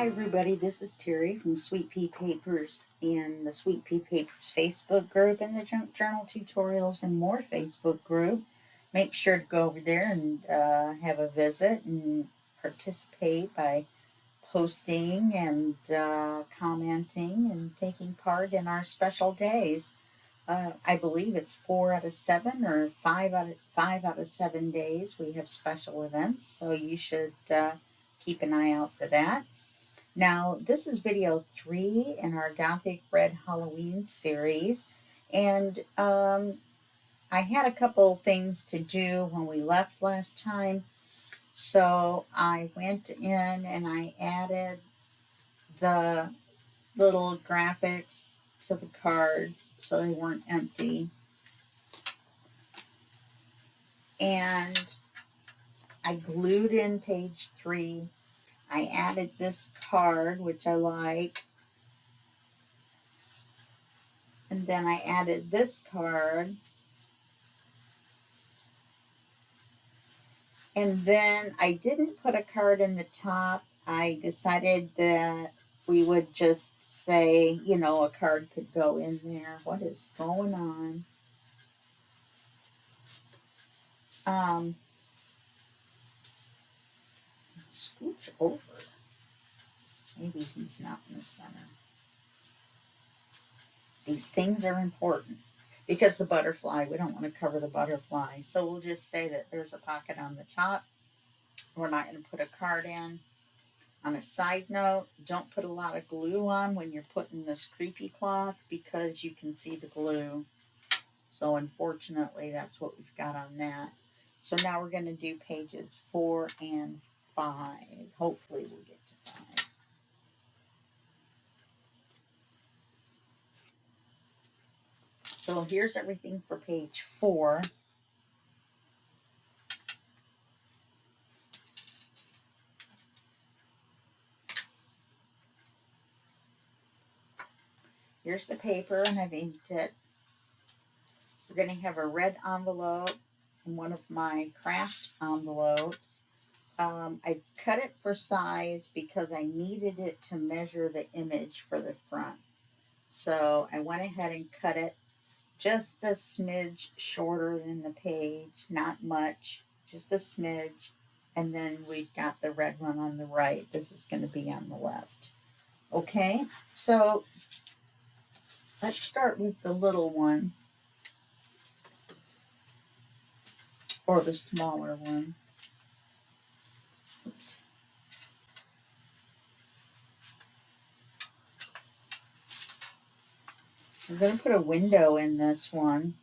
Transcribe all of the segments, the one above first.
everybody, this is Terry from Sweet Pea Papers and the Sweet Pea Papers Facebook group and the Junk Journal Tutorials and More Facebook group. Make sure to go over there and have a visit and participate by posting and commenting and taking part in our special days. I believe it's 4 out of 7 or 5 out of 7 days we have special events, so you should keep an eye out for that. Now, this is video 3 in our Gothic Red Halloween series, and I had a couple things to do when we left last time, so I went in and I added the little graphics to the cards so they weren't empty, and I glued in page 3. I added this card, which I like. And then I added this card. And then I didn't put a card in the top. I decided that we would just say, a card could go in there. What is going on? Scooch over. Maybe he's not in the center. These things are important because the butterfly, we don't want to cover the butterfly. So we'll just say that there's a pocket on the top. We're not going to put a card in. On a side note, don't put a lot of glue on when you're putting this creepy cloth because you can see the glue. So unfortunately, that's what we've got on that. So now we're going to do pages 4 and 5. Hopefully we'll get to 5. So here's everything for page 4. Here's the paper, and I've inked it. We're going to have a red envelope and one of my craft envelopes. I cut it for size because I needed it to measure the image for the front. So I went ahead and cut it just a smidge shorter than the page, not much, just a smidge. And then we've got the red one on the right. This is going to be on the left. Okay, so let's start with the little one, or the smaller one. Oops. I'm going to put a window in this one.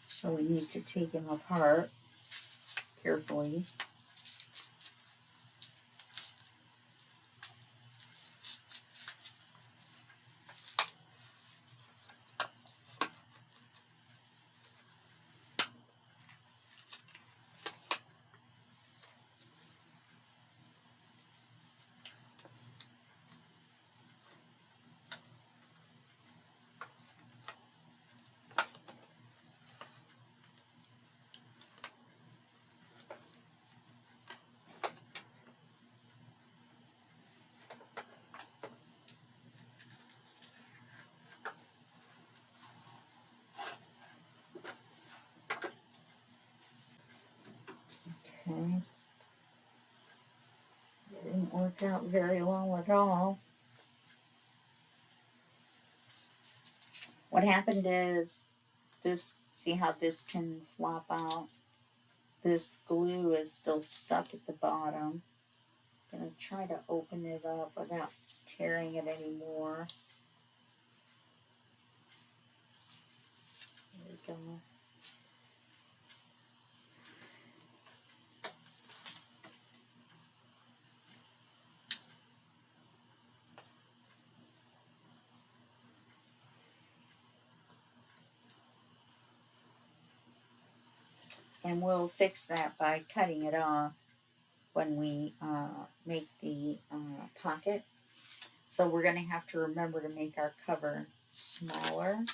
So we need to take him apart carefully. Okay. It didn't work out very well at all. What happened is this, see how this can flop out? This glue is still stuck at the bottom. I'm going to try to open it up without tearing it anymore. There we go. And we'll fix that by cutting it off when we make the pocket. So we're going to have to remember to make our cover smaller.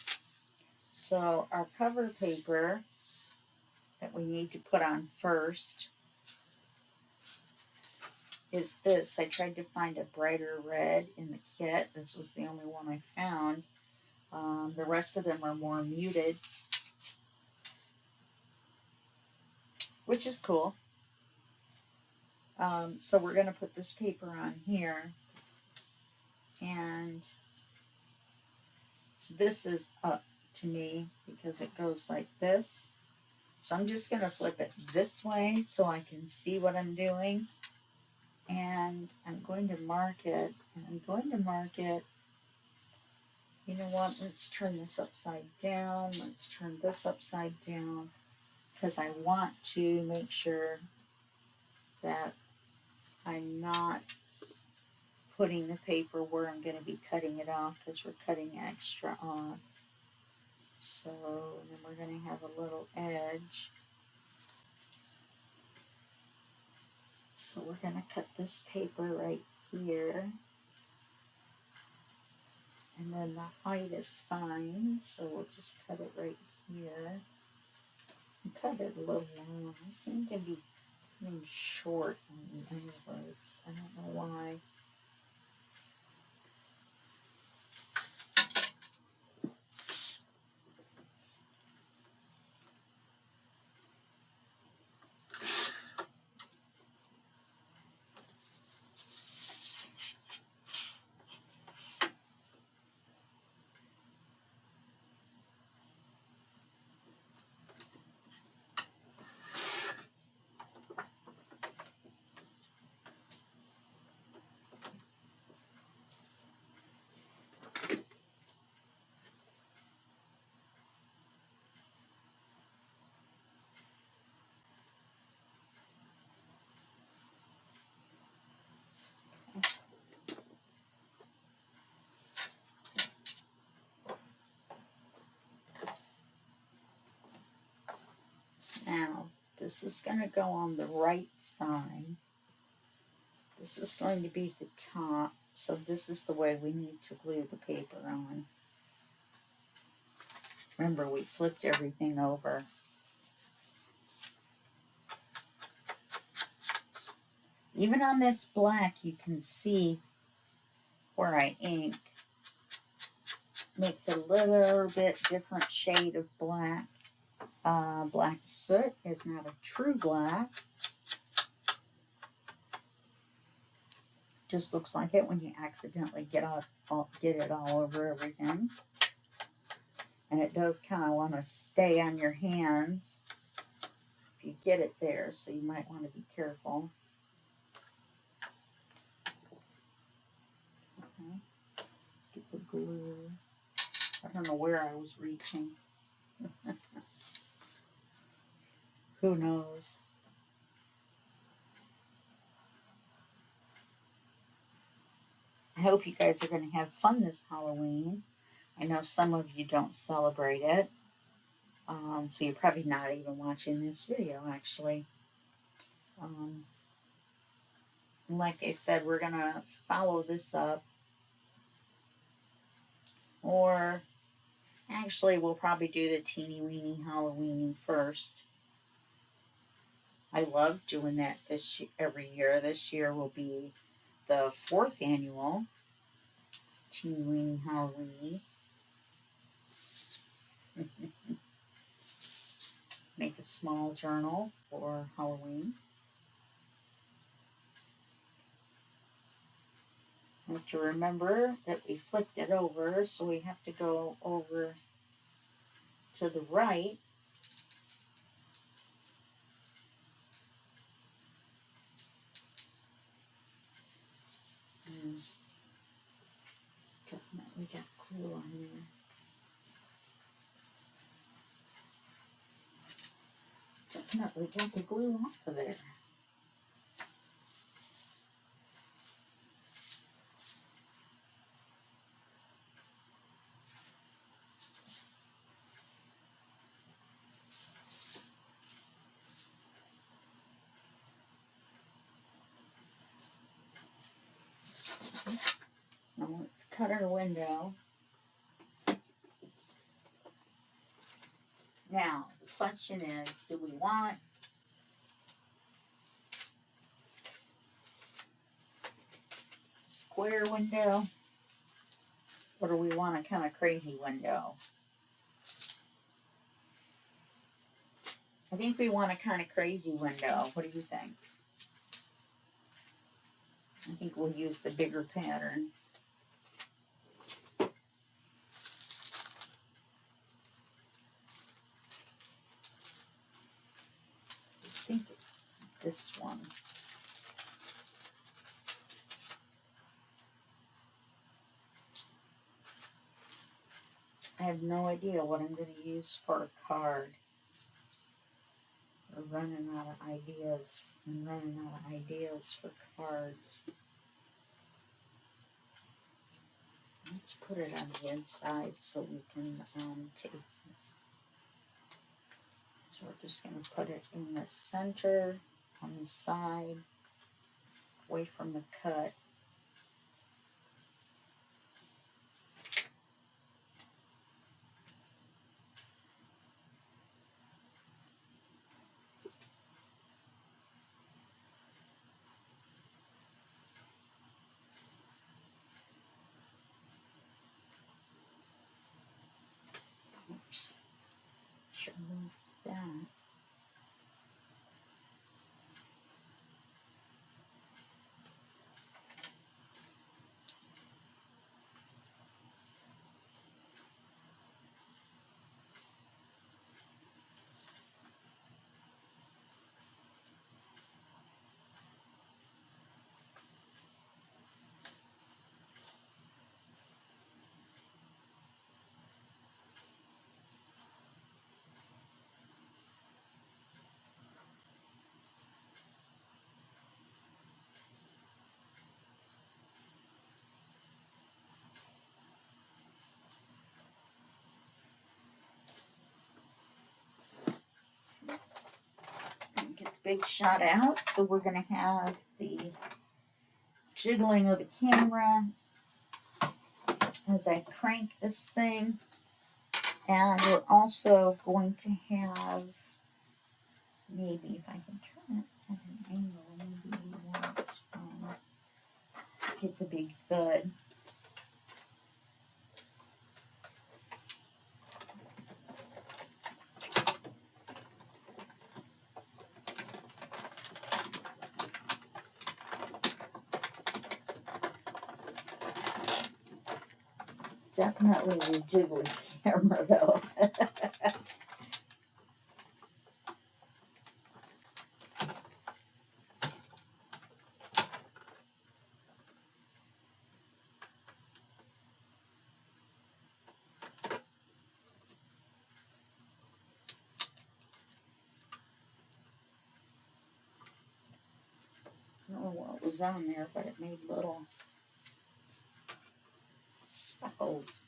So our cover paper that we need to put on first is this. I tried to find a brighter red in the kit. This was the only one I found. The rest of them are more muted, which is cool. So we're going to put this paper on here, and this is up to me because it goes like this. So I'm just going to flip it this way so I can see what I'm doing. And I'm going to mark it. And I'm going to mark it. You know what? Let's turn this upside down. Let's turn this upside down. Because I want to make sure that I'm not putting the paper where I'm going to be cutting it off, because we're cutting extra off. So then we're going to have a little edge. So we're going to cut this paper right here. And then the height is fine, so we'll just cut it right here. And cut it a little long. I seem to be getting short on the envelopes. I don't know why. Now, this is going to go on the right side. This is going to be the top. So this is the way we need to glue the paper on. Remember, we flipped everything over. Even on this black, you can see where I ink. Makes it a little bit different shade of black. Black soot is not a true black. Just looks like it when you accidentally get it all over everything. And it does kind of want to stay on your hands if you get it there, so you might want to be careful. Okay. Let's get the glue. I don't know where I was reaching. Who knows? I hope you guys are going to have fun this Halloween. I know some of you don't celebrate it. So you're probably not even watching this video, actually. Like I said, we're going to follow this up. Or, actually, we'll probably do the teeny weeny Halloween first. I love doing that every year. This year will be the 4th annual teeny weeny Halloween. Make a small journal for Halloween. We have to remember that we flipped it over, so we have to go over to the right. And definitely got glue on there. Definitely got the glue off of there. Now let's cut our window. Now, the question is, do we want square window? Or do we want a kind of crazy window? I think we want a kind of crazy window. What do you think? I think we'll use the bigger pattern. I think this one. I have no idea what I'm going to use for a card. We're running out of ideas. I'm running out of ideas for cards. Let's put it on the inside so we can take. So we're just going to put it in the center, on the side, away from the cut. Oops. Should move that. Get the big shot out. So we're going to have the jiggling of the camera as I crank this thing. And we're also going to have, maybe if I can turn it at an angle, maybe we won't get the big thud. Definitely the jiggly camera though. I don't know what was on there, but it made little speckles.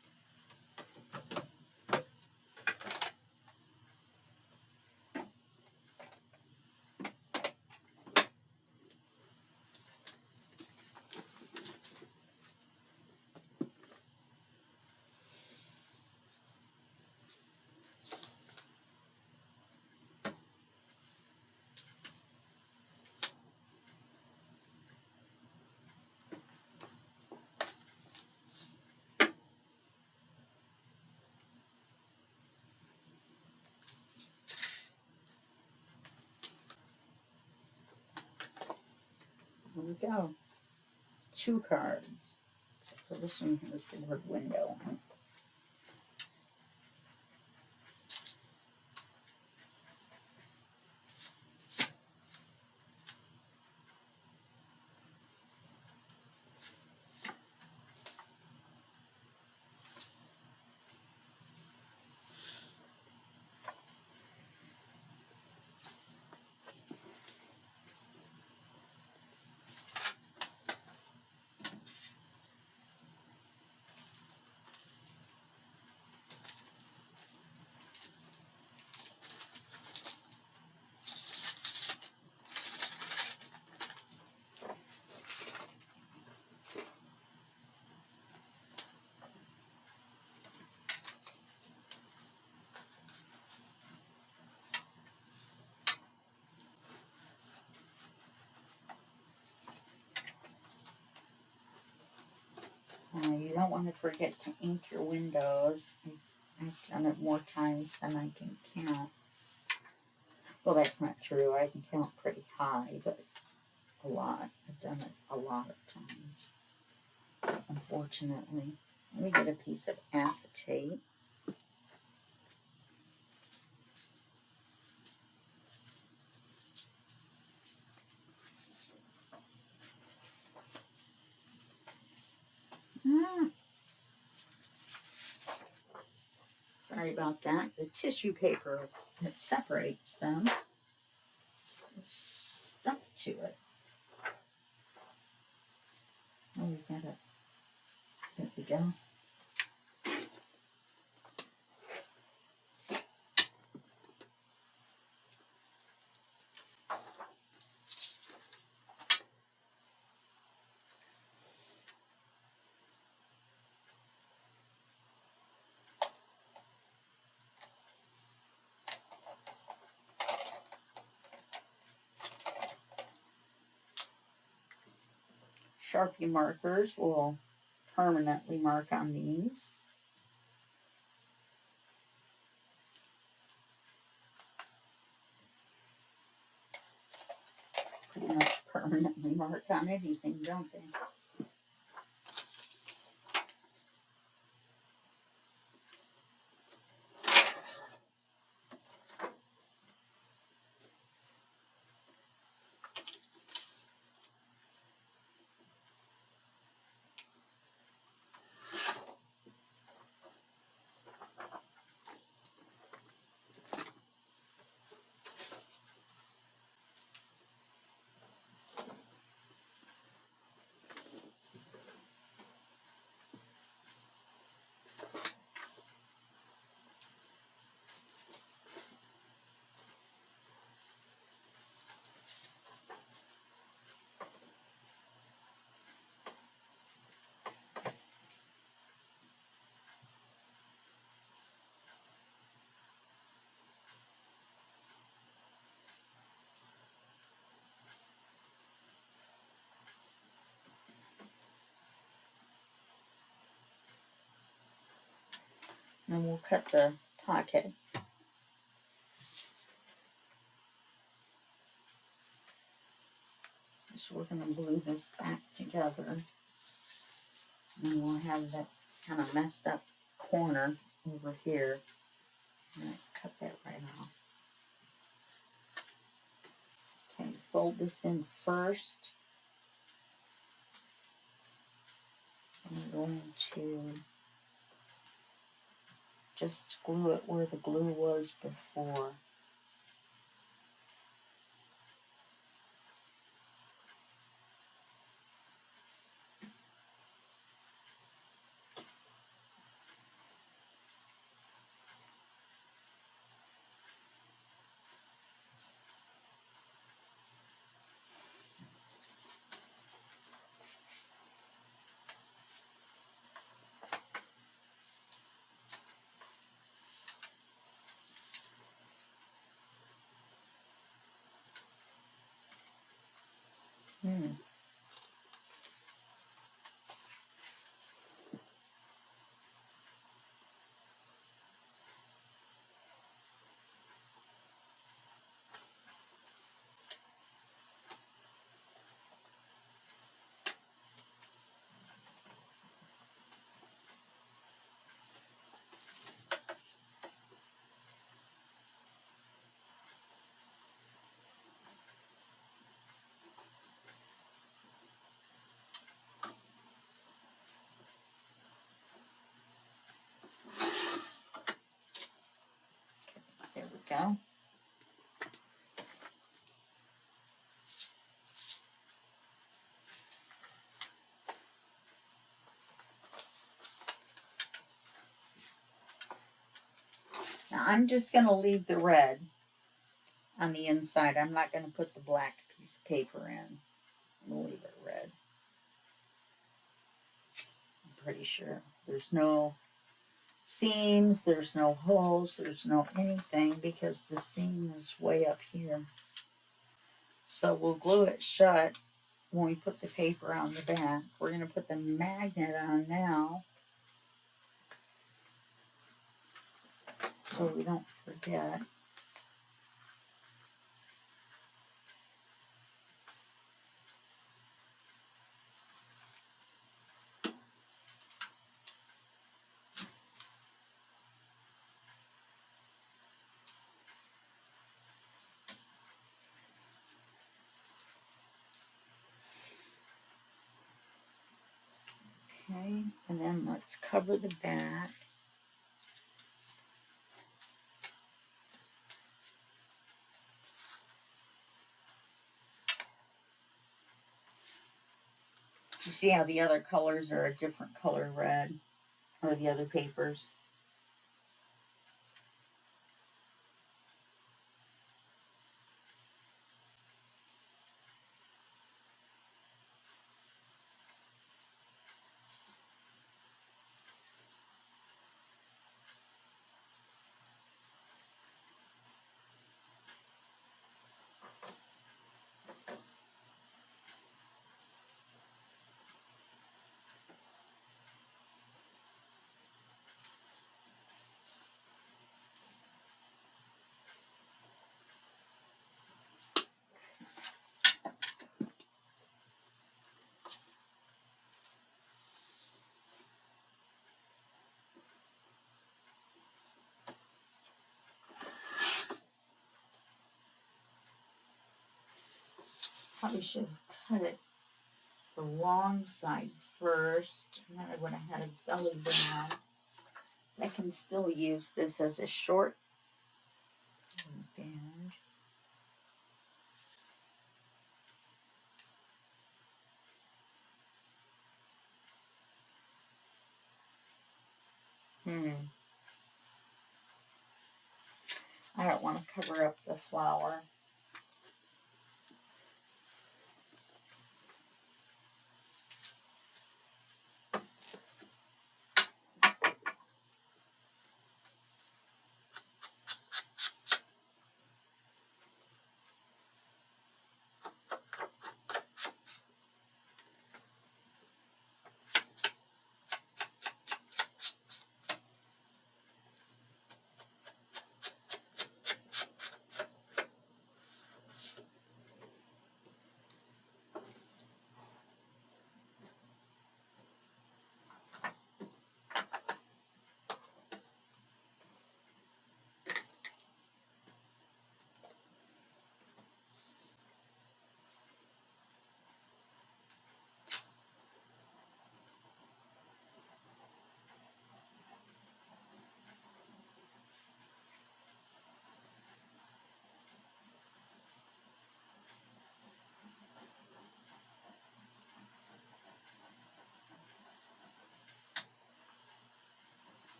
There we go. 2 cards. Except for this one has the word window on it. don't want to forget to ink your windows. I've done it more times than I can count. Well, that's not true. I can count pretty high, but a lot. I've done it a lot of times, unfortunately. Let me get a piece of acetate. Sorry about that. The tissue paper that separates them is stuck to it. Oh, we got it. There we go. Sharpie markers will permanently mark on these. Pretty much permanently mark on anything, don't they? And then we'll cut the pocket. So we're going to glue this back together. And we'll have that kind of messed up corner over here. And cut that right off. Okay, fold this in first. I'm going to just glue it where the glue was before. There we go. Now I'm just going to leave the red on the inside. I'm not going to put the black piece of paper in. I'm going to leave it red. I'm pretty sure. There's no seams, there's no holes, there's no anything because the seam is way up here. So we'll glue it shut when we put the paper on the back. We're going to put the magnet on now. so we don't forget. Okay, and then let's cover the back. You see how the other colors are a different color red, or the other papers? Probably should have cut it the long side first, and then I would have had a belly band. I can still use this as a short band. I don't want to cover up the flower.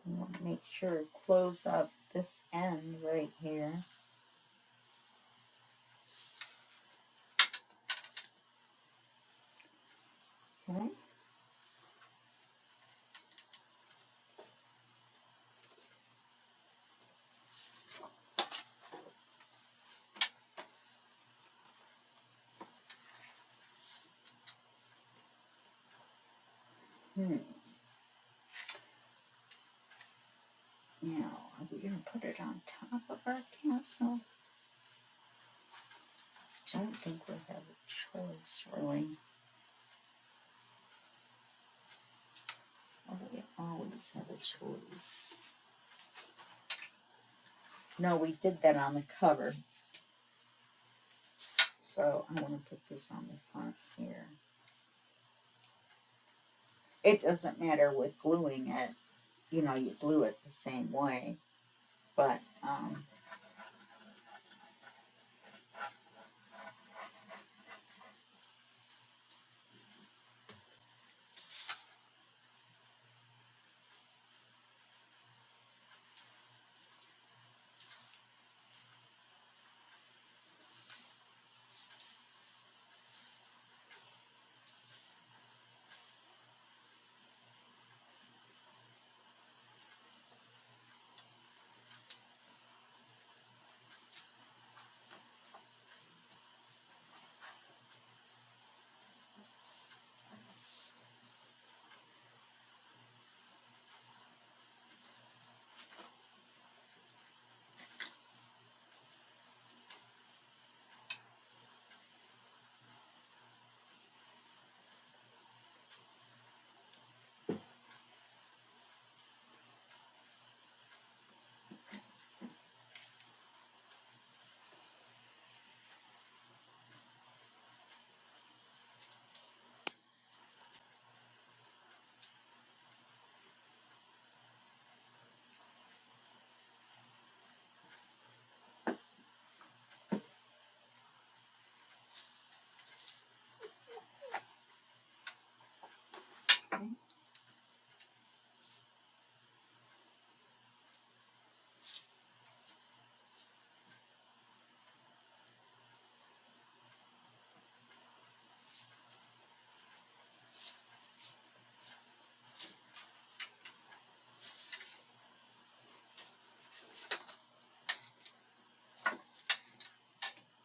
I want to make sure to close up this end right here. Okay. Now, are we going to put it on top of our castle? I don't think we have a choice, really. Oh, we always have a choice. No, we did that on the cover. So I want to put this on the front here. It doesn't matter with gluing it. You know, you glue it the same way. But,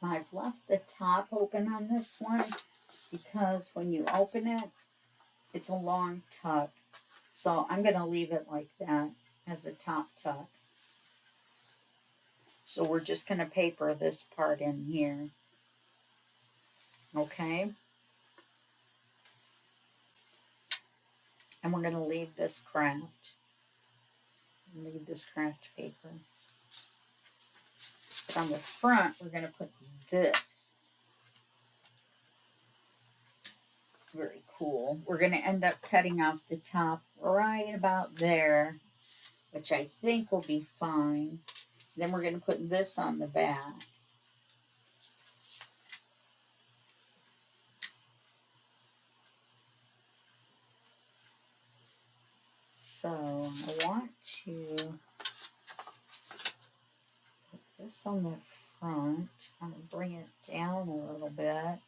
I've left the top open on this one because when you open it, it's a long tuck. So I'm going to leave it like that as a top tuck. So we're just going to paper this part in here. Okay? And we're going to leave this craft. Leave this craft paper. But on the front, we're going to put this. Very cool. We're going to end up cutting off the top right about there, which I think will be fine. Then we're going to put this on the back. So I want to put this on the front. I'm going to bring it down a little bit.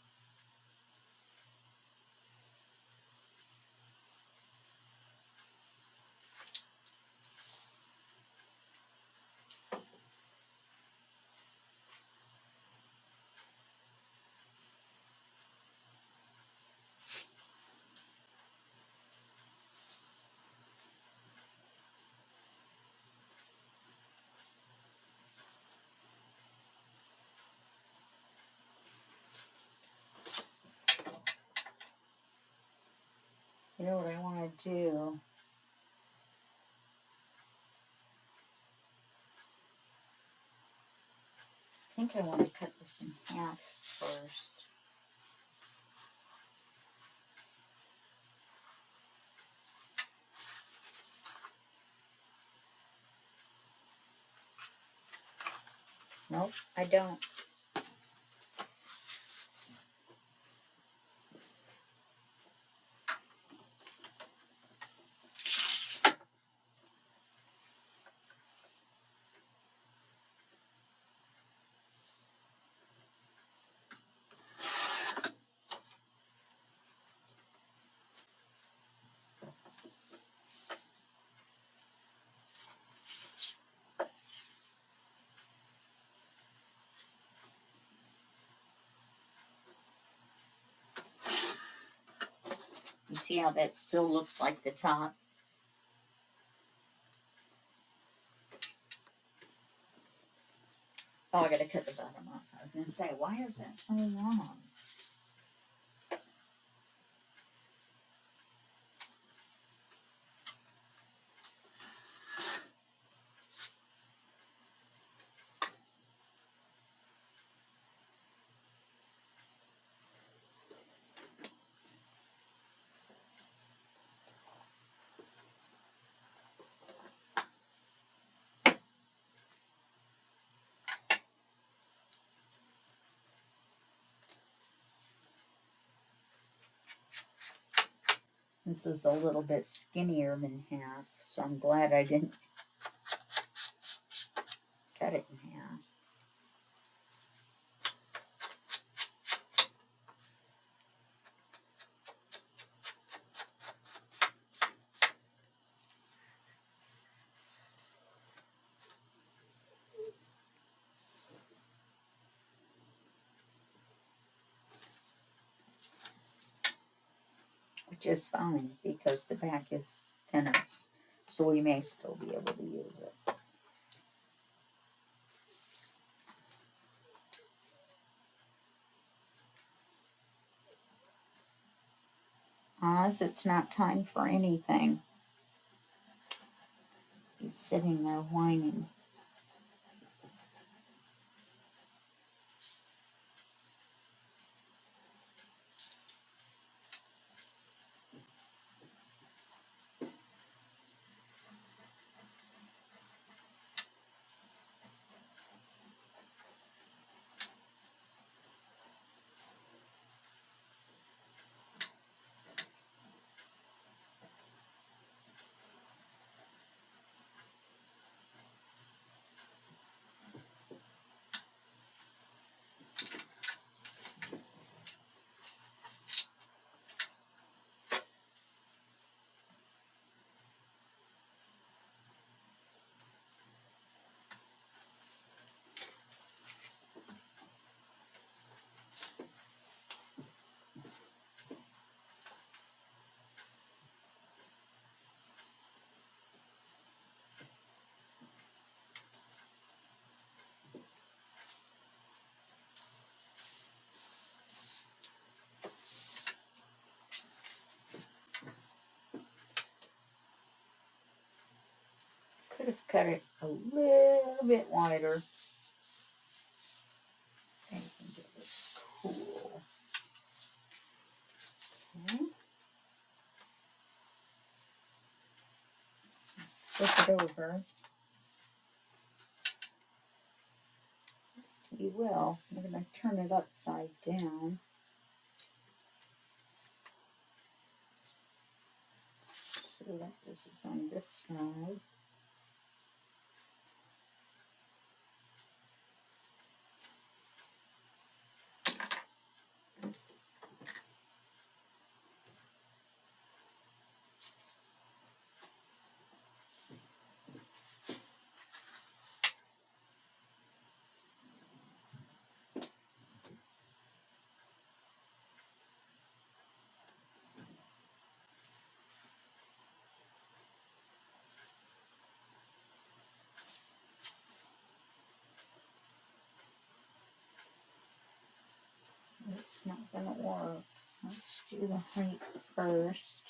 You know what I want to do? I think I want to cut this in half first. Nope, I don't. You see how that still looks like the top? Oh, I gotta cut the bottom off. I was gonna say, why is that so long? This is a little bit skinnier than half, so I'm glad I didn't cut it in half. Which is fine because the back is thinner, so we may still be able to use it. Oz, it's not time for anything. He's sitting there whining. Could have cut it a little bit wider. I think it was cool. Okay. Flip it over. Yes, we will. We're going to turn it upside down. So that this is on this side. It's not going to work. Let's do the height first.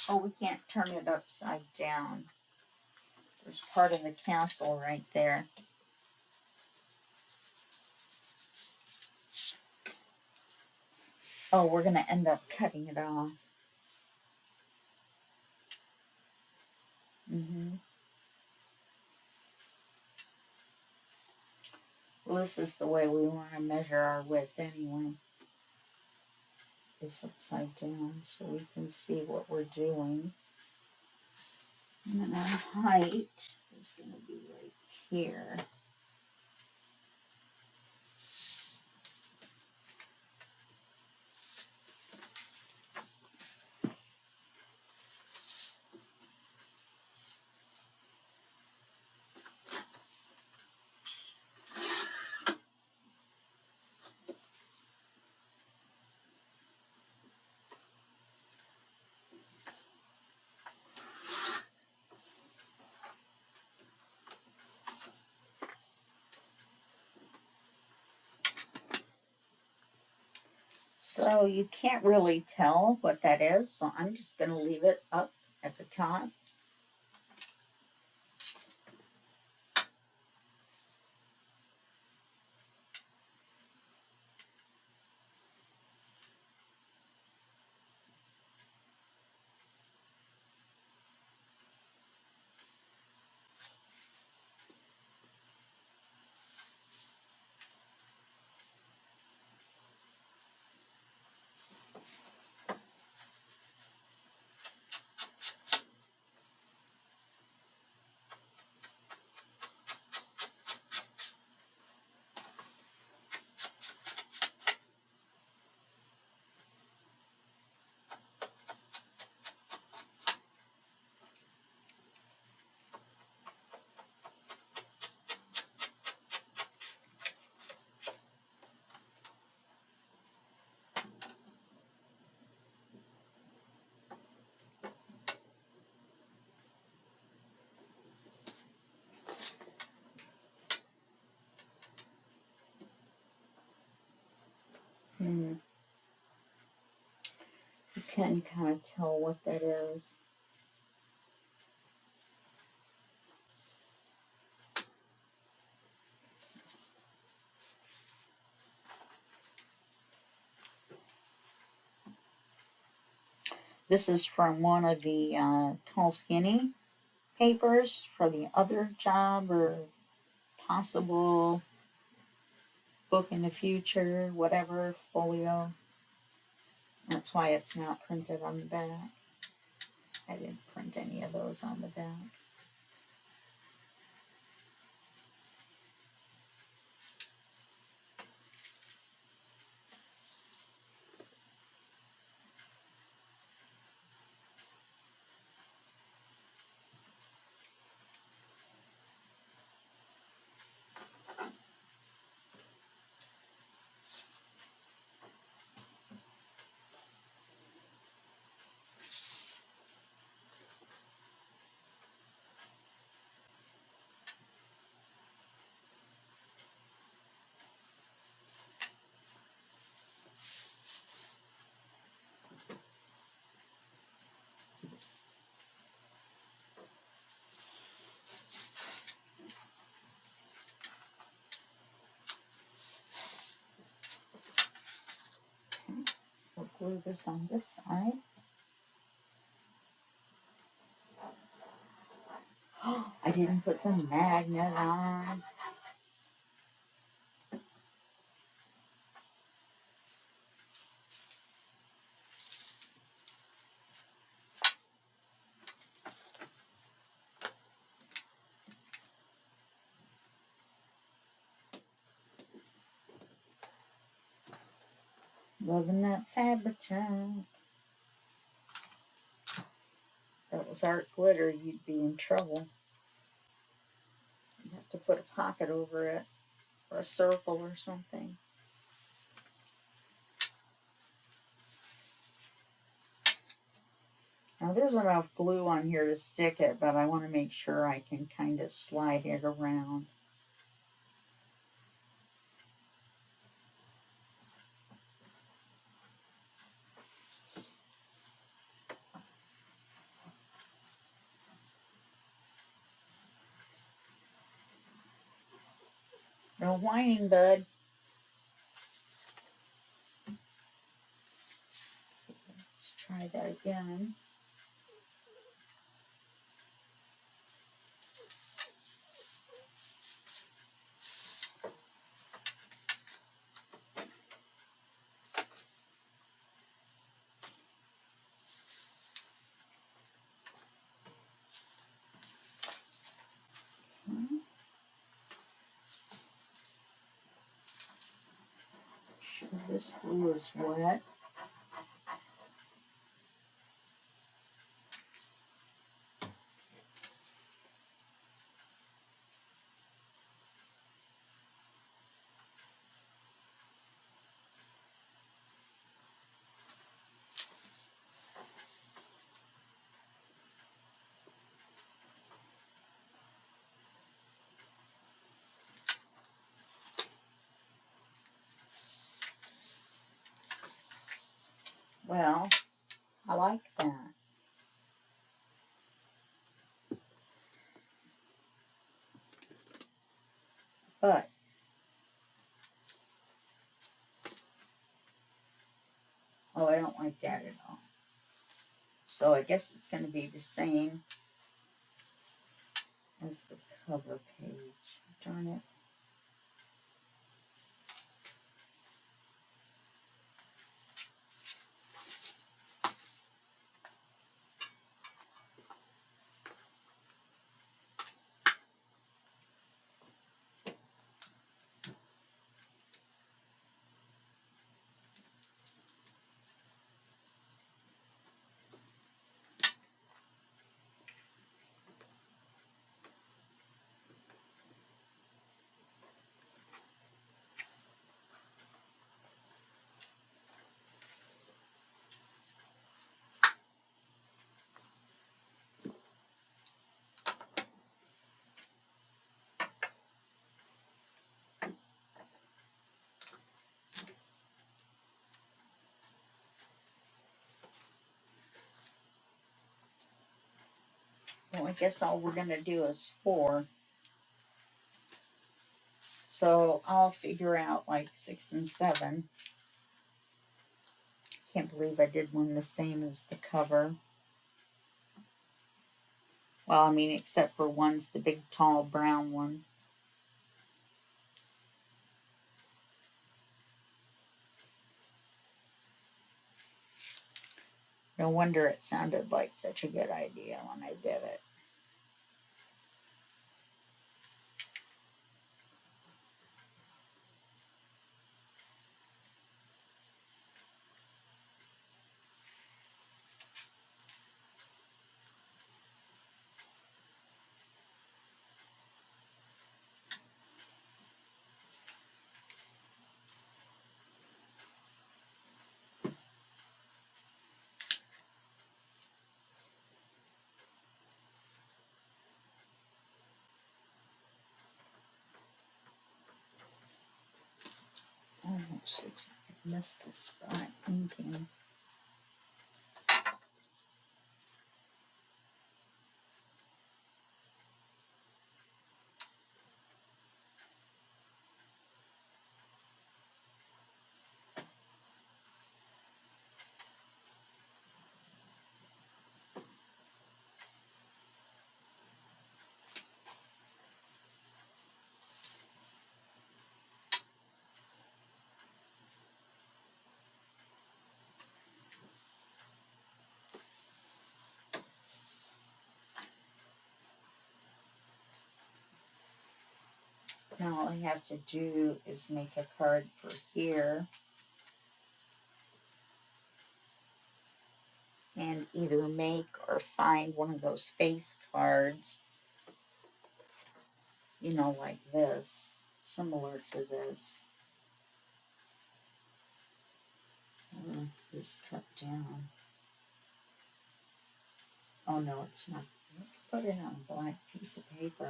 Oh, we can't turn it upside down. There's part of the castle right there. Oh, we're going to end up cutting it off. Well, this is the way we want to measure our width anyway. This upside down so we can see what we're doing. And then our height is going to be right here. So you can't really tell what that is, so I'm just going to leave it up at the top. You can kind of tell what that is. This is from one of the tall skinny papers for the other job or possible book in the future, whatever, folio. That's why it's not printed on the back. I didn't print any of those on the back. glue this on this side. I didn't put the magnet on. Loving that fabric chunk. If that was art glitter, you'd be in trouble. You'd have to put a pocket over it, or a circle or something. Now there's enough glue on here to stick it, but I want to make sure I can kind of slide it around. No whining, bud. Let's try that again. Okay. Sure this glue is wet. Well, I like that. But oh, I don't like that at all. So I guess it's going to be the same as the cover page. Darn it. Well, I guess all we're going to do is 4. So I'll figure out like 6 and 7. Can't believe I did one the same as the cover. Well, I mean, except for one's the big, tall, brown one. No wonder it sounded like such a good idea when I did it. Oh, looks like I missed a spot inking. Now all I have to do is make a card for here. And either make or find one of those face cards, you know, like this, similar to this. This cut down. Oh no, it's not. Put it on a black piece of paper.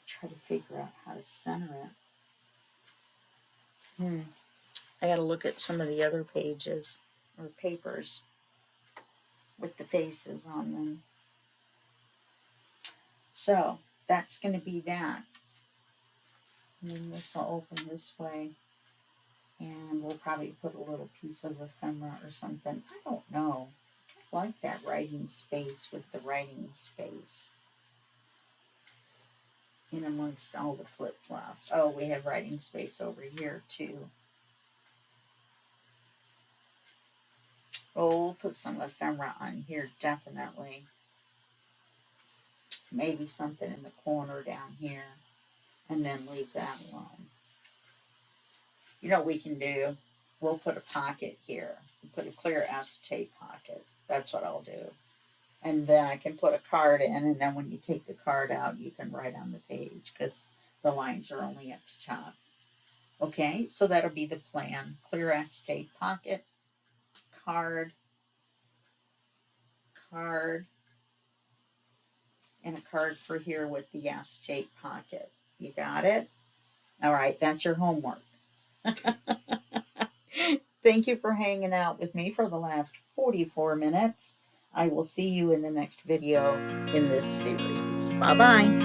Try to figure out how to center it. I gotta look at some of the other pages or papers with the faces on them. So that's gonna be that. And then this will open this way. And we'll probably put a little piece of ephemera or something. I don't know. I like that writing space with the writing space in amongst all the flip-flops. Oh, we have writing space over here too. Oh, we'll put some ephemera on here, definitely. Maybe something in the corner down here. And then leave that alone. You know what we can do? We'll put a pocket here. We'll put a clear acetate pocket. That's what I'll do. And then I can put a card in, and then when you take the card out, you can write on the page because the lines are only up to top. Okay, so that'll be the plan. Clear acetate pocket, card, card, and a card for here with the acetate pocket. You got it? All right, that's your homework. Thank you for hanging out with me for the last 44 minutes. I will see you in the next video in this series. Bye-bye.